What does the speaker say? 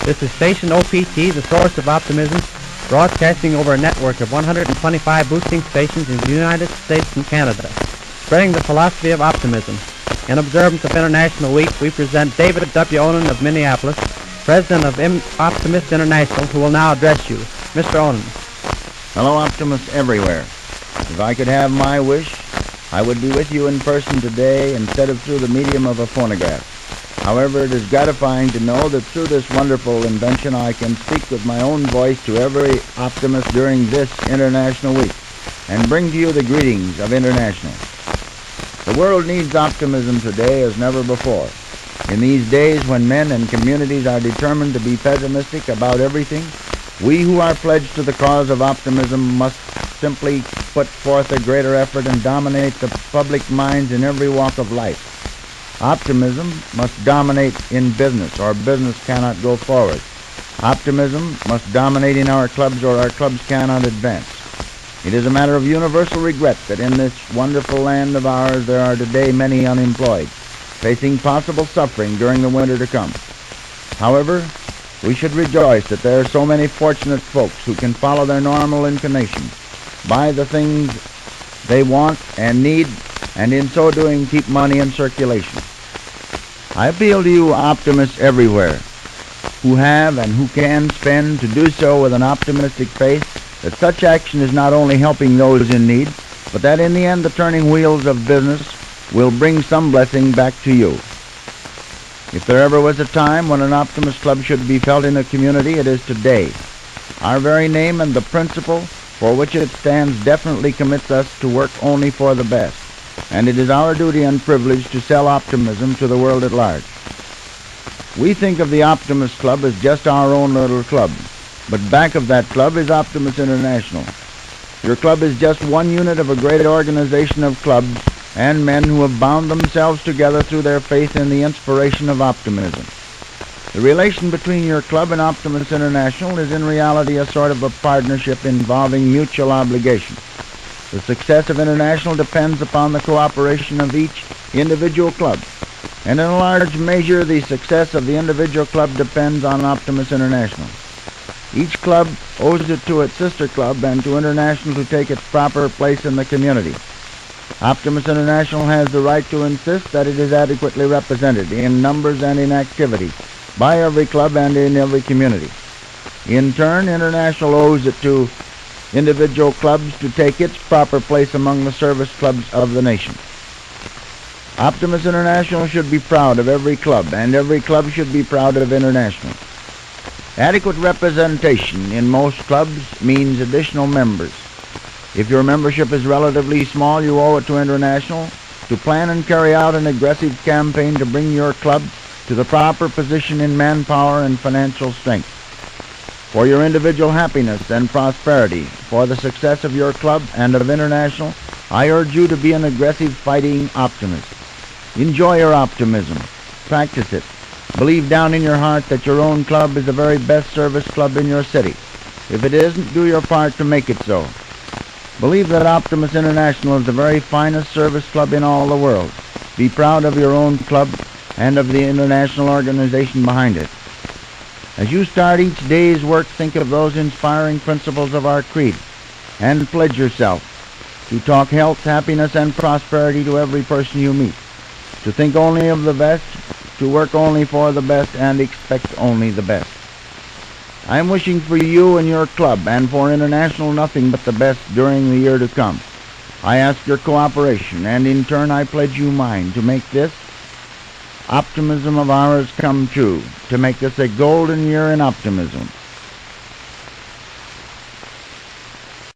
This is Station OPT, the source of optimism, broadcasting over a network of 125 boosting stations in the United States and Canada, spreading the philosophy of optimism. In observance of International Week, we present David W. Onan of Minneapolis, President of Optimist International, who will now address you. Mr. Onan. Hello, optimists everywhere. If I could have my wish, I would be with you in person today instead of through the medium of a phonograph. However, it is gratifying to know that through this wonderful invention I can speak with my own voice to every optimist during this International Week and bring to you the greetings of International. The world needs optimism today as never before. In these days when men and communities are determined to be pessimistic about everything, we who are pledged to the cause of optimism must simply put forth a greater effort and dominate the public minds in every walk of life. Optimism must dominate in business, or business cannot go forward. Optimism must dominate in our clubs, or our clubs cannot advance. It is a matter of universal regret that in this wonderful land of ours there are today many unemployed, facing possible suffering during the winter to come. However, we should rejoice that there are so many fortunate folks who can follow their normal inclinations, buy the things they want and need, and in so doing keep money in circulation. I appeal to you optimists everywhere who have and who can spend to do so with an optimistic faith that such action is not only helping those in need, but that in the end the turning wheels of business will bring some blessing back to you. If there ever was a time when an optimist club should be felt in a community, it is today. Our very name and the principle for which it stands definitely commits us to work only for the best, and it is our duty and privilege to sell optimism to the world at large. We think of the Optimist Club as just our own little club, but back of that club is Optimist International. Your club is just one unit of a great organization of clubs and men who have bound themselves together through their faith in the inspiration of optimism. The relation between your club and Optimist International is in reality a sort of a partnership involving mutual obligation. The success of International depends upon the cooperation of each individual club, and in a large measure the success of the individual club depends on Optimist International. Each club owes it to its sister club and to International to take its proper place in the community. Optimist International has the right to insist that it is adequately represented in numbers and in activity by every club and in every community. In turn, International owes it to individual clubs to take its proper place among the service clubs of the nation. Optimist International should be proud of every club, and every club should be proud of International. Adequate representation in most clubs means additional members. If your membership is relatively small, you owe it to International to plan and carry out an aggressive campaign to bring your club to the proper position in manpower and financial strength. For your individual happiness and prosperity, for the success of your club and of International, I urge you to be an aggressive fighting optimist. Enjoy your optimism. Practice it. Believe down in your heart that your own club is the very best service club in your city. If it isn't, do your part to make it so. Believe that Optimist International is the very finest service club in all the world. Be proud of your own club and of the international organization behind it. As you start each day's work, think of those inspiring principles of our creed and pledge yourself to talk health, happiness, and prosperity to every person you meet, to think only of the best, to work only for the best, and expect only the best. I am wishing for you and your club and for International nothing but the best during the year to come. I ask your cooperation, and in turn I pledge you mine to make this optimism of ours come true, to make this a golden year in optimism.